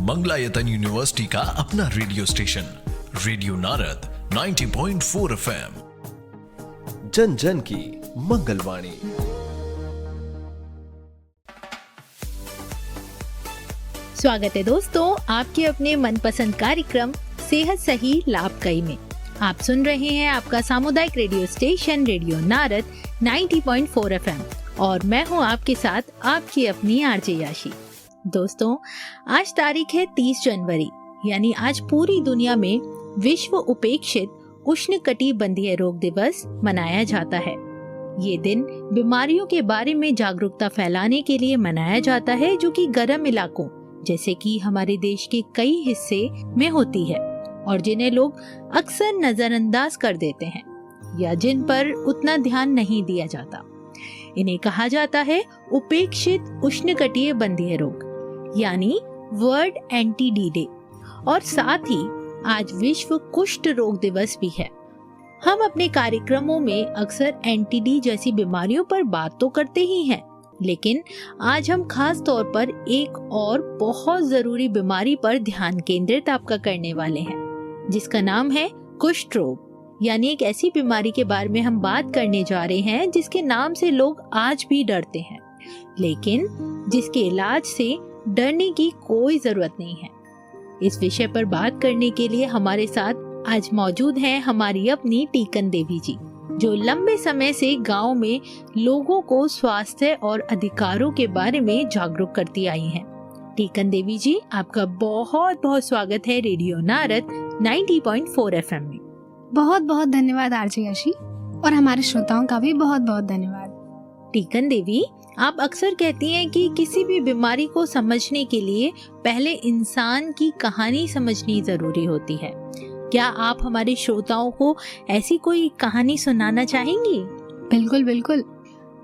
Mangalayatan university का अपना radio station radio Narad 90.4 FM, जन जन की मंगलवाणी। स्वागत है दोस्तों आपके अपने मनपसंद कार्यक्रम सेहत सही लाभकारी में। आप सुन रहे हैं आपका सामुदायिक radio station radio Narad 90.4 FM और मैं हूं आपके साथ आपकी अपनी आरजे याशी। दोस्तों, आज तारीख है 30 जनवरी, यानी आज पूरी दुनिया में विश्व उपेक्षित उष्णकटिबंधीय रोग दिवस मनाया जाता है। ये दिन बीमारियों के बारे में जागरूकता फैलाने के लिए मनाया जाता है, जो कि गर्म इलाकों जैसे कि हमारे देश के कई हिस्से में होती है और जिन्हें लोग अक्सर नजरअंदाज कर देते हैं या जिन पर उतना ध्यान नहीं दिया जाता। इन्हें कहा जाता है उपेक्षित उष्णकटिबंधीय रोग, यानी वर्ल्ड एंटी-डी डे। और साथ ही आज विश्व कुष्ठ रोग दिवस भी है। हम अपने कार्यक्रमों में अक्सर एंटी-डी जैसी बीमारियों पर बात तो करते ही हैं, लेकिन आज हम खास तौर पर एक और बहुत जरूरी बीमारी पर ध्यान केंद्रित आपका करने वाले हैं, जिसका नाम है कुष्ठ रोग। यानी एक ऐसी बीमारी के बारे में हम बात करने जा रहे हैं जिसके नाम से लोग आज भी डरते हैं, लेकिन जिसके इलाज से डरने की कोई जरूरत नहीं है। इस विषय पर बात करने के लिए हमारे साथ आज मौजूद हैं हमारी अपनी टीकन देवी जी, जो लंबे समय से गांव में लोगों को स्वास्थ्य और अधिकारों के बारे में जागरूक करती आई हैं। टीकन देवी जी, आपका बहुत बहुत स्वागत है रेडियो नारद 90.4 FM में। बहुत बहुत धन्यवाद आरजे याशी, और हमारे श्रोताओं का भी बहुत बहुत धन्यवाद। टीकन देवी, आप अक्सर कहती हैं कि किसी भी बीमारी को समझने के लिए पहले इंसान की कहानी समझनी जरूरी होती है। क्या आप हमारे श्रोताओं को ऐसी कोई कहानी सुनाना चाहेंगी? बिल्कुल बिल्कुल।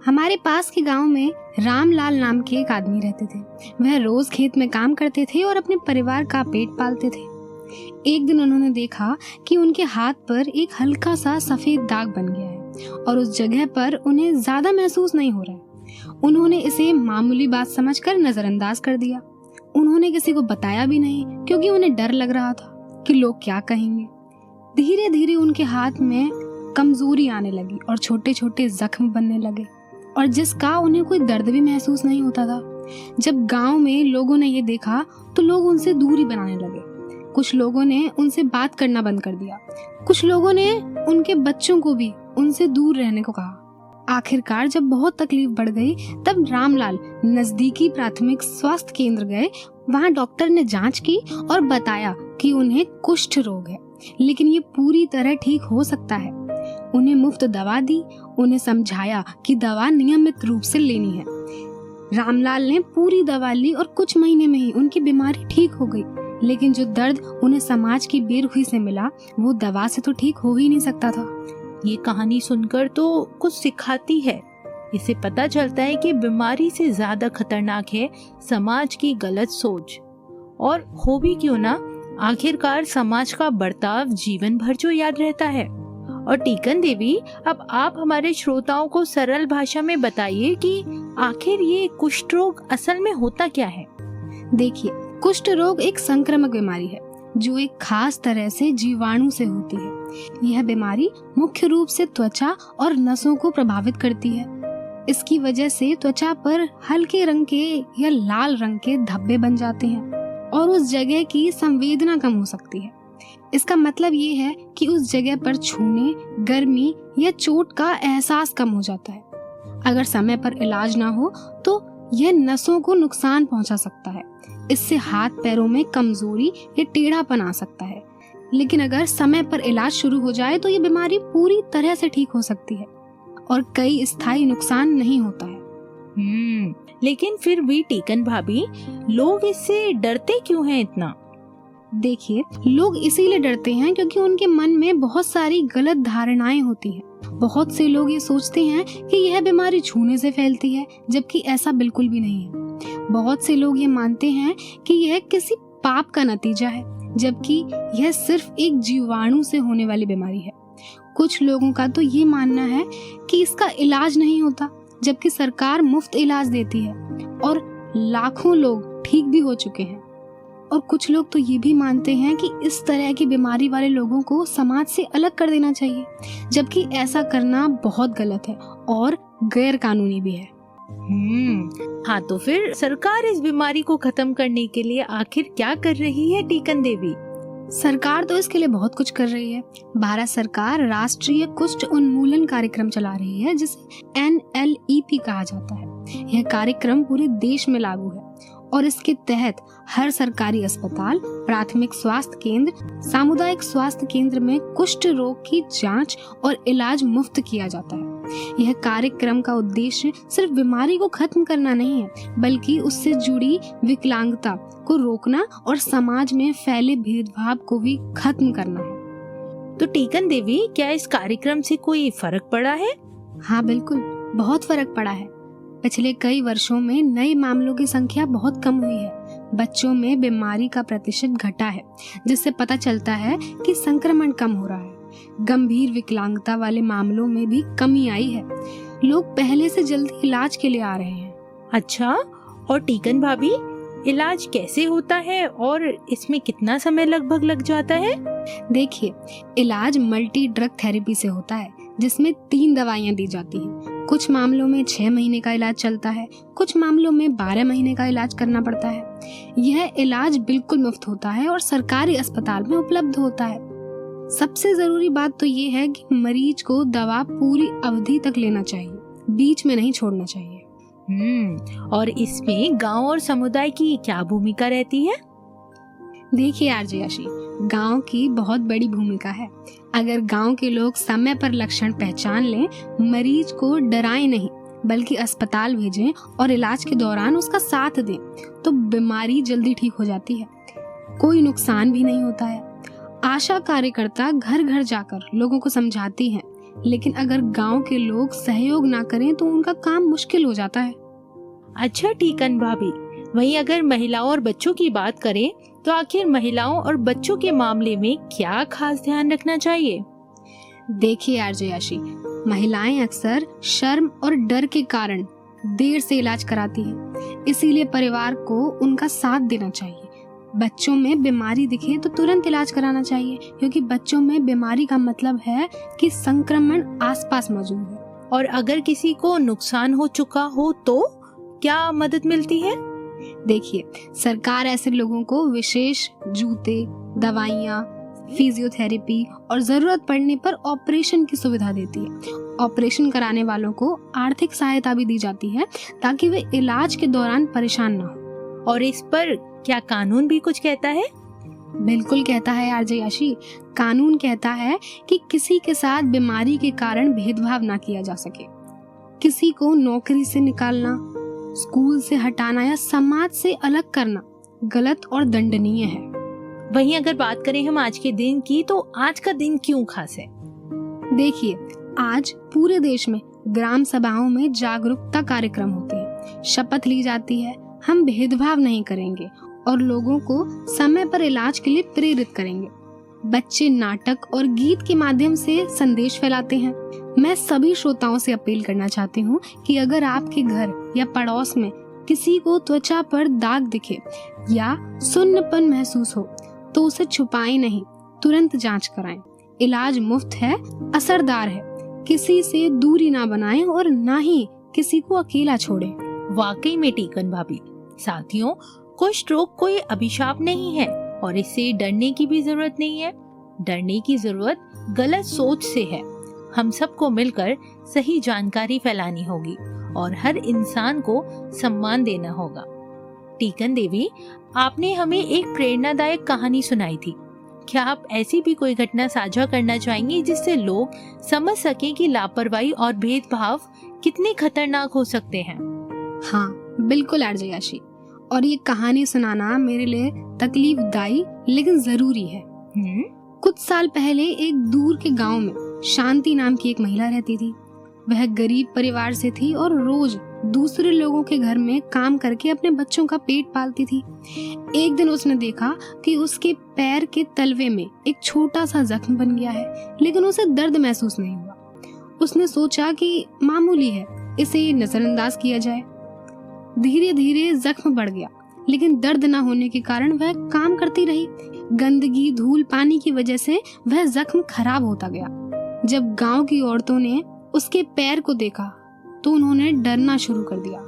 हमारे पास के गांव में रामलाल नाम के एक आदमी रहते थे। वह रोज खेत में काम करते थे और अपने परिवार का पेट पालते थे। एक दिन उन्होंने देखा कि उनके हाथ पर एक हल्का सा सफेद दाग बन गया है और उस जगह पर उन्हें ज्यादा महसूस नहीं हो रहा है। उन्होंने इसे मामूली बात समझकर नजरअंदाज कर दिया। उन्होंने किसी को बताया भी नहीं, क्योंकि उन्हें डर लग रहा था कि लोग क्या कहेंगे। धीरे धीरे उनके हाथ में कमजोरी आने लगी और छोटे छोटे जख्म बनने लगे, और जिसका उन्हें कोई दर्द भी महसूस नहीं होता था। जब गांव में लोगों ने ये देखा तो लोग उनसे दूरी बनाने लगे। कुछ लोगों ने उनसे बात करना बंद कर दिया। कुछ लोगों ने उनके बच्चों को भी उनसे दूर रहने को कहा। आखिरकार जब बहुत तकलीफ बढ़ गई, तब रामलाल नजदीकी प्राथमिक स्वास्थ्य केंद्र गए। वहाँ डॉक्टर ने जांच की और बताया कि उन्हें कुष्ठ रोग है, लेकिन ये पूरी तरह ठीक हो सकता है। उन्हें मुफ्त दवा दी। उन्हें समझाया कि दवा नियमित रूप से लेनी है। रामलाल ने पूरी दवा ली और कुछ महीने में ही उनकी बीमारी ठीक हो गई। लेकिन जो दर्द उन्हें समाज की बेरुखी से मिला, वो दवा से तो ठीक हो ही नहीं सकता था। ये कहानी सुनकर तो कुछ सिखाती है। इससे पता चलता है कि बीमारी से ज्यादा खतरनाक है समाज की गलत सोच, और हो भी क्यों ना, आखिरकार समाज का बर्ताव जीवन भर जो याद रहता है। और टीकन देवी, अब आप हमारे श्रोताओं को सरल भाषा में बताइए कि आखिर ये कुष्ठ रोग असल में होता क्या है। देखिए, कुष्ठ रोग एक संक्रामक बीमारी है जो एक खास तरह से जीवाणु से होती है। यह बीमारी मुख्य रूप से त्वचा और नसों को प्रभावित करती है। इसकी वजह से त्वचा पर हल्के रंग के या लाल रंग के धब्बे बन जाते हैं और उस जगह की संवेदना कम हो सकती है। इसका मतलब ये है कि उस जगह पर छूने, गर्मी या चोट का एहसास कम हो जाता है। अगर समय पर इलाज ना हो तो यह नसों को नुकसान पहुंचा सकता है। इससे हाथ पैरों में कमजोरी या टेढ़ापन आ सकता है। लेकिन अगर समय पर इलाज शुरू हो जाए तो ये बीमारी पूरी तरह से ठीक हो सकती है और कई स्थायी नुकसान नहीं होता है। लेकिन फिर भी टीकन भाभी, लोग इससे डरते क्यों हैं इतना? देखिए, लोग इसीलिए डरते हैं क्योंकि उनके मन में बहुत सारी गलत धारणाएं होती हैं। बहुत से लोग ये सोचते हैं कि यह बीमारी छूने से फैलती है, जबकि ऐसा बिल्कुल भी नहीं है। बहुत से लोग ये मानते हैं कि यह किसी पाप का नतीजा है, जबकि यह सिर्फ एक जीवाणु से होने वाली बीमारी है। कुछ लोगों का तो ये मानना है कि इसका इलाज नहीं होता, जबकि सरकार मुफ्त इलाज देती है और लाखों लोग ठीक भी हो चुके हैं। और कुछ लोग तो ये भी मानते हैं कि इस तरह की बीमारी वाले लोगों को समाज से अलग कर देना चाहिए, जबकि ऐसा करना बहुत गलत है और गैर कानूनी भी है। हाँ, तो फिर सरकार इस बीमारी को खत्म करने के लिए आखिर क्या कर रही है टीकन देवी? सरकार तो इसके लिए बहुत कुछ कर रही है। भारत सरकार राष्ट्रीय कुष्ठ उन्मूलन कार्यक्रम चला रही है, जिसे NLEP कहा जाता है। यह कार्यक्रम पूरे देश में लागू है और इसके तहत हर सरकारी अस्पताल, प्राथमिक स्वास्थ्य केंद्र, सामुदायिक स्वास्थ्य केंद्र में कुष्ठ रोग की जांच और इलाज मुफ्त किया जाता है। यह कार्यक्रम का उद्देश्य सिर्फ बीमारी को खत्म करना नहीं है, बल्कि उससे जुड़ी विकलांगता को रोकना और समाज में फैले भेदभाव को भी खत्म करना है। तो टीकन देवी, क्या इस कार्यक्रम से कोई फर्क पड़ा है? हाँ बिल्कुल, बहुत फर्क पड़ा है। पिछले कई वर्षों में नए मामलों की संख्या बहुत कम हुई है। बच्चों में बीमारी का प्रतिशत घटा है, जिससे पता चलता है कि संक्रमण कम हो रहा है। गंभीर विकलांगता वाले मामलों में भी कमी आई है। लोग पहले से जल्दी इलाज के लिए आ रहे हैं। अच्छा, और टीकन भाभी, इलाज कैसे होता है और इसमें कितना समय लगभग लग जाता है? देखिए, इलाज मल्टी ड्रग थेरेपी से होता है, जिसमें 3 दवाइयां दी जाती हैं। कुछ मामलों में 6 महीने का इलाज चलता है, कुछ मामलों में 12 महीने का इलाज करना पड़ता है। यह इलाज बिल्कुल मुफ्त होता है और सरकारी अस्पताल में उपलब्ध होता है। सबसे जरूरी बात तो ये है कि मरीज को दवा पूरी अवधि तक लेना चाहिए, बीच में नहीं छोड़ना चाहिए। और इसमें गांव और समुदाय की क्या भूमिका रहती है? देखिए आरजे आशी, गांव की बहुत बड़ी भूमिका है। अगर गांव के लोग समय पर लक्षण पहचान लें, मरीज को डराएं नहीं बल्कि अस्पताल भेजें और इलाज के दौरान उसका साथ दें, तो बीमारी जल्दी ठीक हो जाती है, कोई नुकसान भी नहीं होता है। आशा कार्यकर्ता घर घर जाकर लोगों को समझाती हैं, लेकिन अगर गांव के लोग सहयोग ना करें तो उनका काम मुश्किल हो जाता है। अच्छा टीकन भाभी, वहीं अगर महिलाओं और बच्चों की बात करें तो आखिर महिलाओं और बच्चों के मामले में क्या खास ध्यान रखना चाहिए? देखिए आरजे आशी, महिलाएं अक्सर शर्म और डर के कारण देर से इलाज कराती हैं, इसीलिए परिवार को उनका साथ देना चाहिए। बच्चों में बीमारी दिखे तो तुरंत इलाज कराना चाहिए, क्योंकि बच्चों में बीमारी का मतलब है कि संक्रमण आसपास मौजूद है। और अगर किसी को नुकसान हो चुका हो तो क्या मदद मिलती है? देखिए, सरकार ऐसे लोगों को विशेष जूते, दवाइयाँ, फिजियोथेरेपी और जरूरत पड़ने पर ऑपरेशन की सुविधा देती है। ऑपरेशन कराने वालों को आर्थिक सहायता भी दी जाती है, ताकि वे इलाज के दौरान परेशान न हो। और इस पर क्या कानून भी कुछ कहता है? बिल्कुल कहता है आरजे आशी। कानून कहता है कि किसी के साथ बीमारी के कारण भेदभाव ना किया जा सके। किसी को नौकरी से निकालना, स्कूल से हटाना या समाज से अलग करना गलत और दंडनीय है। वहीं अगर बात करें हम आज के दिन की, तो आज का दिन क्यों खास है? देखिए, आज पूरे देश में ग्राम सभाओं में जागरूकता कार्यक्रम होते हैं। शपथ ली जाती है, हम भेदभाव नहीं करेंगे और लोगों को समय पर इलाज के लिए प्रेरित करेंगे। बच्चे नाटक और गीत के माध्यम से संदेश फैलाते हैं। मैं सभी श्रोताओं से अपील करना चाहती हूँ कि अगर आपके घर या पड़ोस में किसी को त्वचा पर दाग दिखे या सुन्नपन महसूस हो तो उसे छुपाएं नहीं, तुरंत जांच कराएं। इलाज मुफ्त है, असरदार है। किसी से दूरी ना बनाएं और ना ही किसी को अकेला छोड़ें। वाकई में टीकन भाभी, साथियों, कुष्ठ रोग कोई अभिशाप नहीं है और इससे डरने की भी जरूरत नहीं है। डरने की जरूरत गलत सोच से है। हम सबको मिलकर सही जानकारी फैलानी होगी और हर इंसान को सम्मान देना होगा। टीकन देवी, आपने हमें एक प्रेरणादायक कहानी सुनाई थी। क्या आप ऐसी भी कोई घटना साझा करना चाहेंगी जिससे लोग समझ सकें कि लापरवाही और भेदभाव कितने खतरनाक हो सकते हैं? हाँ बिल्कुल आरजे आशी, और ये कहानी सुनाना मेरे लिए तकलीफदायी लेकिन जरूरी है। कुछ साल पहले एक दूर के गांव में शांति नाम की एक महिला रहती थी। वह गरीब परिवार से थी और रोज दूसरे लोगों के घर में काम करके अपने बच्चों का पेट पालती थी। एक दिन उसने देखा कि उसके पैर के तलवे में एक छोटा सा जख्म बन गया है, लेकिन उसे दर्द महसूस नहीं हुआ। उसने सोचा कि मामूली है, इसे नजरअंदाज किया जाए। धीरे धीरे जख्म बढ़ गया। लेकिन दर्द न होने के कारण वह काम करती रही। गंदगी, धूल, पानी की वजह से वह जख्म खराब होता गया। जब गांव की औरतों ने उसके पैर को देखा तो उन्होंने डरना शुरू कर दिया।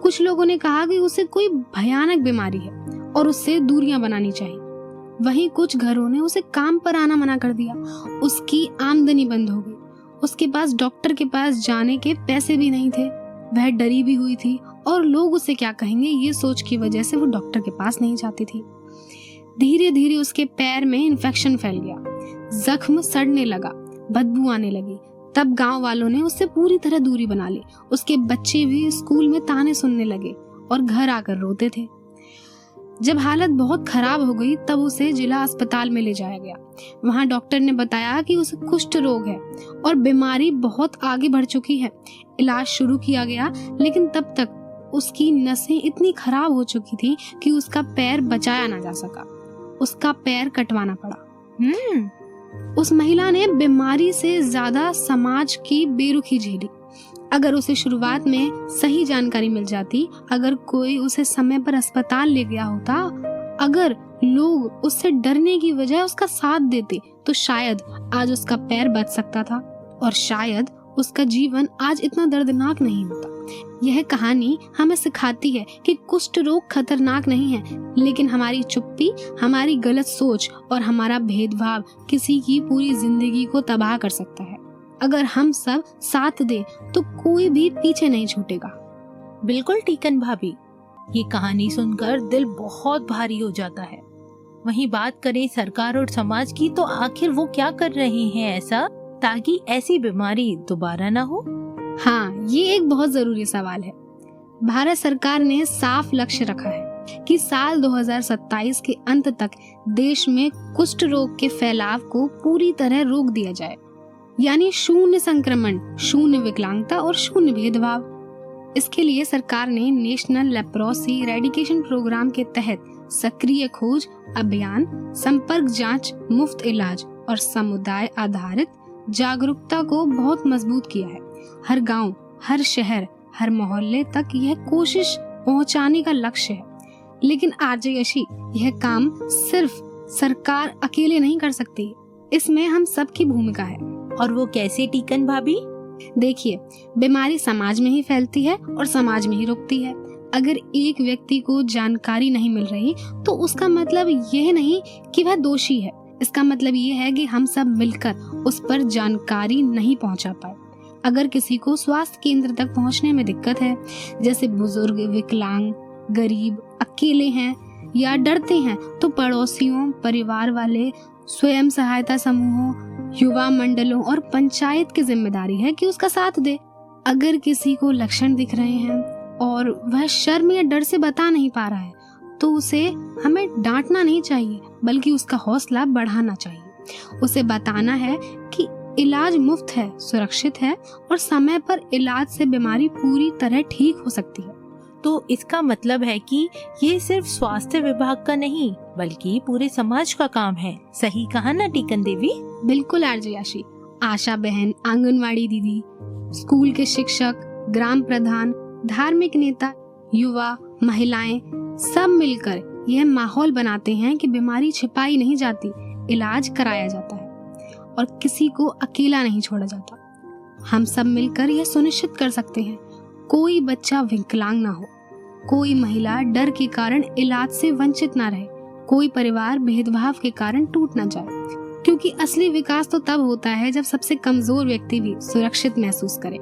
कुछ लोगों ने कहा कि उसे कोई भयानक बीमारी है और उससे दूरियां बनानी चाहिए। वहीं कुछ घरों ने उसे काम पर आना मना कर दिया। उसकी आमदनी बंद हो गई। उसके पास डॉक्टर के पास जाने के पैसे भी नहीं थे। वह डरी भी हुई थी और लोग उसे क्या कहेंगे ये सोच की वजह से वो डॉक्टर के पास नहीं जाती थी। धीरे धीरे उसके पैर में इन्फेक्शन फैल गया, जख्म सड़ने लगा, बदबू आने लगी। तब गांव वालों ने उससे पूरी तरह दूरी बना ली। उसके बच्चे भी स्कूल में ताने सुनने लगे और घर आकर रोते थे। जब हालत बहुत खराब हो गई तब उसे जिला अस्पताल में ले जाया गया। वहां डॉक्टर ने बताया कि उसे कुष्ठ रोग है और बीमारी बहुत आगे बढ़ चुकी है। इलाज शुरू किया गया, लेकिन तब तक उसकी नसें इतनी खराब हो चुकी थी कि उसका पैर बचाया ना जा सका। उसका पैर कटवाना पड़ा। उस महिला ने बीमारी से ज्यादा समाज की बेरुखी झेली। अगर उसे शुरुआत में सही जानकारी मिल जाती, अगर कोई उसे समय पर अस्पताल ले गया होता, अगर लोग उससे डरने की बजाय उसका साथ देते, तो शायद आज उसका पैर बच सकता था और शायद उसका जीवन आज इतना दर्दनाक नहीं होता। यह कहानी हमें सिखाती है कि कुष्ठ रोग खतरनाक नहीं है, लेकिन हमारी चुप्पी, हमारी गलत सोच और हमारा भेदभाव किसी की पूरी जिंदगी को तबाह कर सकता है। अगर हम सब साथ दें तो कोई भी पीछे नहीं छूटेगा। बिल्कुल टीकन भाभी, ये कहानी सुनकर दिल बहुत भारी हो जाता है। वहीं बात करें सरकार और समाज की, तो आखिर वो क्या कर रहे हैं ऐसा ताकि ऐसी बीमारी दोबारा ना हो? हाँ, ये एक बहुत जरूरी सवाल है। भारत सरकार ने साफ लक्ष्य रखा है कि साल 2027 के अंत तक देश में कुष्ठ रोग के फैलाव को पूरी तरह रोक दिया जाए, यानी शून्य संक्रमण, शून्य विकलांगता और शून्य भेदभाव। इसके लिए सरकार ने नेशनल लेप्रोसी इरेडिकेशन प्रोग्राम के तहत सक्रिय खोज अभियान, संपर्क जांच, मुफ्त इलाज और समुदाय आधारित जागरूकता को बहुत मजबूत किया है। हर गांव, हर शहर, हर मोहल्ले तक यह कोशिश पहुंचाने का लक्ष्य है। लेकिन आरजे यशी, यह काम सिर्फ सरकार अकेले नहीं कर सकती, इसमें हम सबकी भूमिका है। और वो कैसे टीकन भाभी? देखिए, बीमारी समाज में ही फैलती है और समाज में ही रुकती है। अगर एक व्यक्ति को जानकारी नहीं मिल रही तो उसका मतलब यह नहीं कि वह दोषी है। इसका मतलब ये है कि हम सब मिलकर उस पर जानकारी नहीं पहुंचा पाए। अगर किसी को स्वास्थ्य केंद्र तक पहुंचने में दिक्कत है, जैसे बुजुर्ग, विकलांग, गरीब, अकेले हैं या डरते हैं, तो पड़ोसियों, परिवार वाले, स्वयं सहायता समूहों, युवा मंडलों और पंचायत की जिम्मेदारी है कि उसका साथ दे। अगर किसी को लक्षण दिख रहे हैं और वह शर्म या डर से बता नहीं पा रहा है, तो उसे हमें डांटना नहीं चाहिए, बल्कि उसका हौसला बढ़ाना चाहिए। उसे बताना है कि इलाज मुफ्त है, सुरक्षित है और समय पर इलाज से बीमारी पूरी तरह ठीक हो सकती है। तो इसका मतलब है कि ये सिर्फ स्वास्थ्य विभाग का नहीं, बल्कि पूरे समाज का काम है। सही कहा ना टीकन देवी? बिल्कुल आरजे याशी। आशा बहन, आंगनवाड़ी दीदी, स्कूल के शिक्षक, ग्राम प्रधान, धार्मिक नेता, युवा, महिलाएं, सब मिलकर यह माहौल बनाते हैं कि बीमारी छिपाई नहीं जाती, इलाज कराया जाता है और किसी को अकेला नहीं छोड़ा जाता। हम सब मिलकर यह सुनिश्चित कर सकते हैं कोई बच्चा विकलांग ना हो, कोई महिला डर के कारण इलाज से वंचित ना रहे, कोई परिवार भेदभाव के कारण टूट ना जाए। क्योंकि असली विकास तो तब होता है जब सबसे कमजोर व्यक्ति भी सुरक्षित महसूस करे।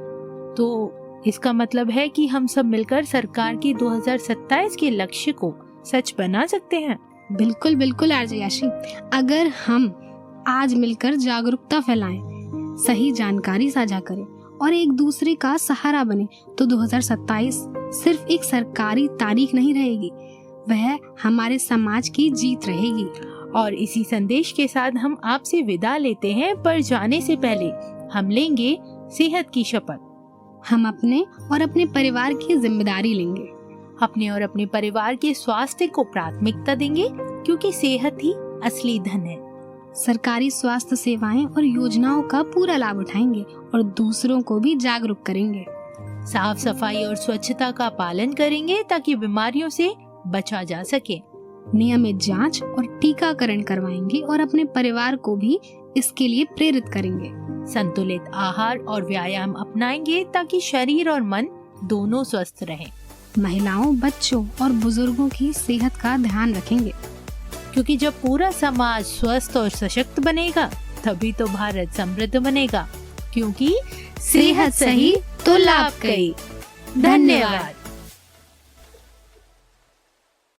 तो इसका मतलब है कि हम सब मिलकर सरकार के 2027 के लक्ष्य को सच बना सकते हैं। बिल्कुल बिल्कुल आरजे याशी। अगर हम आज मिलकर जागरूकता फैलाएं, सही जानकारी साझा करें और एक दूसरे का सहारा बने, तो 2027 सिर्फ एक सरकारी तारीख नहीं रहेगी, वह हमारे समाज की जीत रहेगी। और इसी संदेश के साथ हम आपसे विदा लेते हैं, पर जाने से पहले हम लेंगे सेहत की शपथ। हम अपने और अपने परिवार की जिम्मेदारी लेंगे। अपने और अपने परिवार के स्वास्थ्य को प्राथमिकता देंगे, क्योंकि सेहत ही असली धन है। सरकारी स्वास्थ्य सेवाएं और योजनाओं का पूरा लाभ उठाएंगे और दूसरों को भी जागरूक करेंगे। साफ सफाई और स्वच्छता का पालन करेंगे ताकि बीमारियों से बचा जा सके। नियमित जांच और टीकाकरण करवाएंगे और अपने परिवार को भी इसके लिए प्रेरित करेंगे। संतुलित आहार और व्यायाम अपनाएंगे ताकि शरीर और मन दोनों स्वस्थ रहें। महिलाओं, बच्चों और बुजुर्गों की सेहत का ध्यान रखेंगे, क्योंकि जब पूरा समाज स्वस्थ और सशक्त बनेगा तभी तो भारत समृद्ध बनेगा, क्योंकि सेहत सही तो लाभ कई। धन्यवाद।